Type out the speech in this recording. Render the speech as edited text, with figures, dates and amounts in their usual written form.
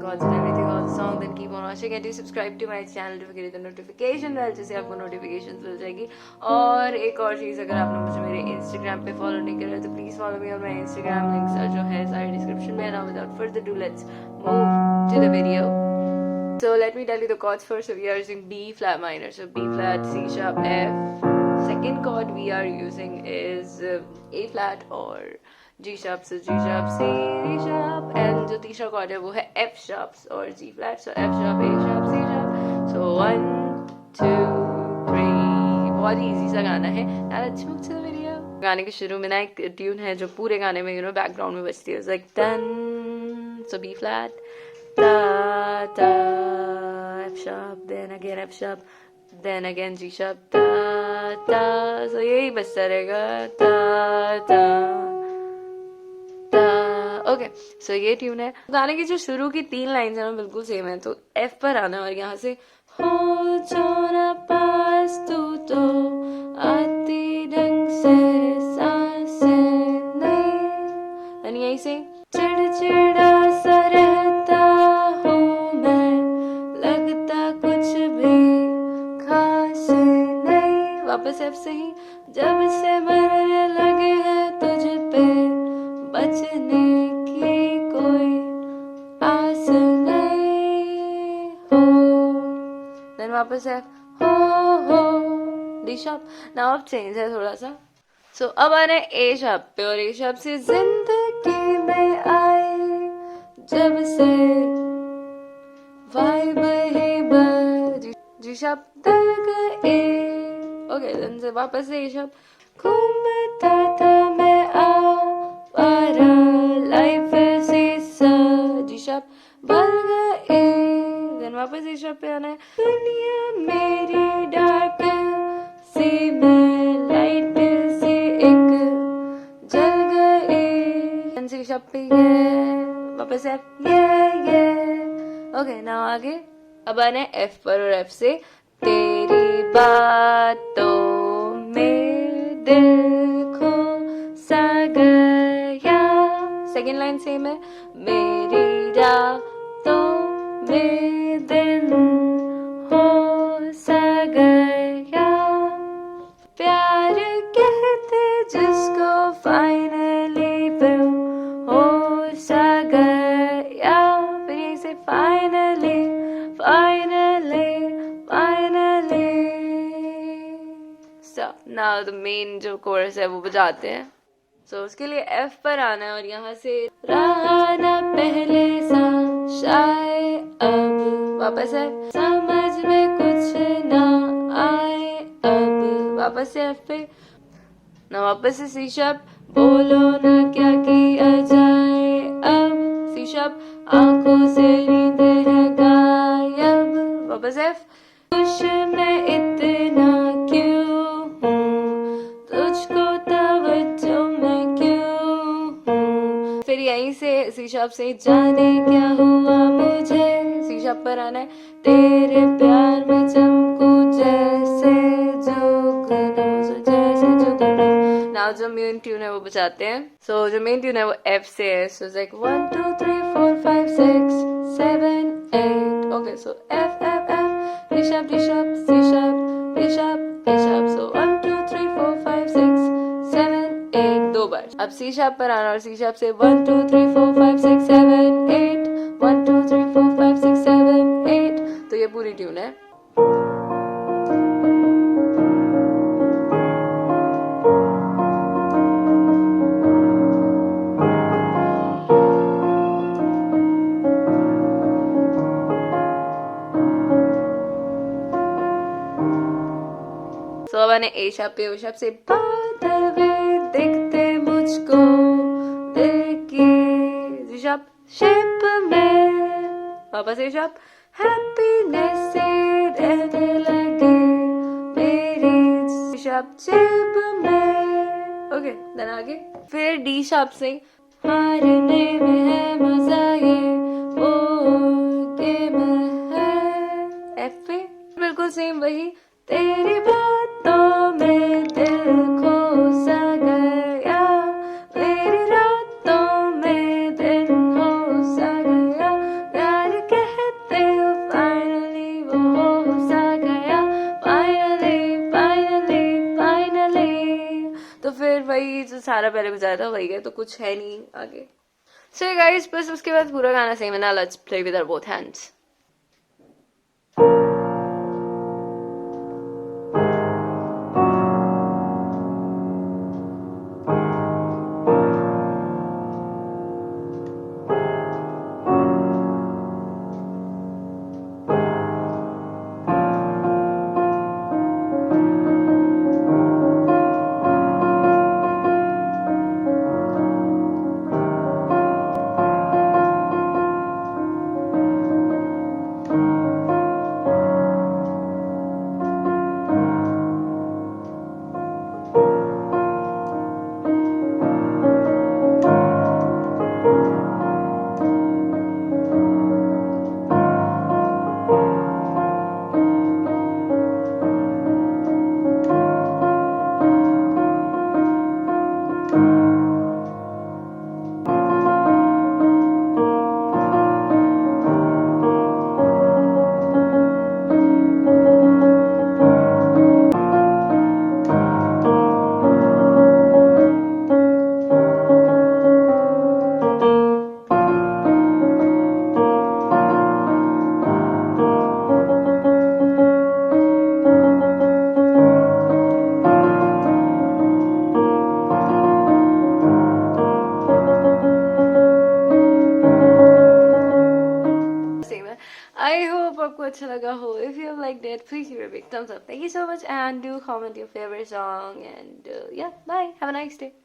chords and everything on the song, then keep on watching and do subscribe to my channel to get the notification bell जिससे आपको notifications मिल जाएगी. और एक और चीज़, अगर आपने मुझे मेरे Instagram पे follow नहीं करा है तो please follow me on my Instagram. links जो है सारे description में. Now without further ado, let's move to the video. So let me tell you the chords first. So we are using B flat minor. So B flat, C sharp, F. Second chord we are using is A flat or G sharp. So G sharp, C sharp. And जो तीसरा chord है वो है F sharp or G flat. So F sharp, A sharp, C sharp. So 1, 2, 3. बहुत easy सा गाना है. Now let's move to the video. गाने के शुरू में ना एक ट्यून है जो पूरे गाने में बैकग्राउंड में बजती है. It's like dun. So B flat. Da da, F sharp, then again F sharp, then again G sharp, da da. So यही बजता रहेगा da da da. Okay, so ये ट्यून है. गाने की जो शुरू की 3 लाइन्स हैं ना बिल्कुल सेम है. तो F पर आना है और यहाँ से हो जो ना पास तू तो आती ढंग से सांसें नहीं. और यहीं से चिड़चिड़ा सा रहता हूँ मैं, लगता कुछ भी खास नहीं. वापस F से ही जब से मरने लगे हैं तुझ पे, बचने की कोई आस नहीं हो. देन वापस F हो D sharp. नाउ अब चेंज है थोड़ा सा. सो अब आ रहे हैं A sharp पे और A sharp से जिंदगी में आई जब से वाइब ही बज. G sharp दिल गए. ओके देन से वापस से A sharp घूमता था मैं आवारा लाइफ सी सा. G sharp बल गए. देन वापस A sharp पे आना है दुनिया मेरी डार्क सी में लाइट सी एक जल गई. C sharp पे वापस F ये. ओके नाउ आगे अब आना है F पर और F से तेरी बातों में दिल खो सा गया. सेकेंड लाइन सेम है मेरी रातों में दिल हो सा गया. प्यार कहते जिसको फाइनली फिर हो सा गया. फिर यहीं से finally stop. Now the main जो कोरस है वो बजाते हैं. सो उसके लिए F पर आना है और यहाँ से रहा ना पहले सा शायद अब. वापस है समझ में कुछ ना आए अब. वापस से F पे ना वापस से C sharp बोलो ना क्या किया जाए अब. C sharp आंखों से नींद है गायब. वापस F खुश मैं इतना क्यों हूँ तुझको तवज्जो मैं क्यों हूँ. फिर यहीं से C sharp से जाने क्या हुआ मुझे. C sharp पर आना है तेरे प्यार में चमकू जैसे जुगनू. जैसे जुगनू. नाउ जो मेन ट्यून है वो बजाते हैं. सो जो मेन ट्यून है वो F से है. So like 1 2 3 4 5 6 7 8. Okay so F F F D sharp D sharp C sharp D sharp A sharp. So 1 2 3 4 5 6 7 8. 2 बार. अब C sharp पर आना और C sharp से 1 2 3 4 5 6 7 8. 1 2 3 4 5 6 7 8. तो ये पूरी ट्यून है. अब आने A sharp पे O sharp से बादल वे दिखते मुझको दिल की G sharp शेप में. वापस A sharp हैप्पीनेस से रहने लगे मेरी G sharp जेब में. ओके देन आगे फिर D sharp से हारने में है मजा ये वो गेम है. F पे बिल्कुल सेम वही तेरी बातों में दिल खो सा गया. मेरी रातों में दिल हो सा गया. प्यार वही जो सारा पहले बजाया था वही है, तो कुछ है नहीं आगे. So guys, बस उसके बाद पूरा गाना सेम है ना. Let's play with our both hands. I hope आपको अच्छा लगा हो. If you have liked it, please give it a big thumbs up. Thank you so much and do comment your favorite song and yeah, bye. Have a nice day.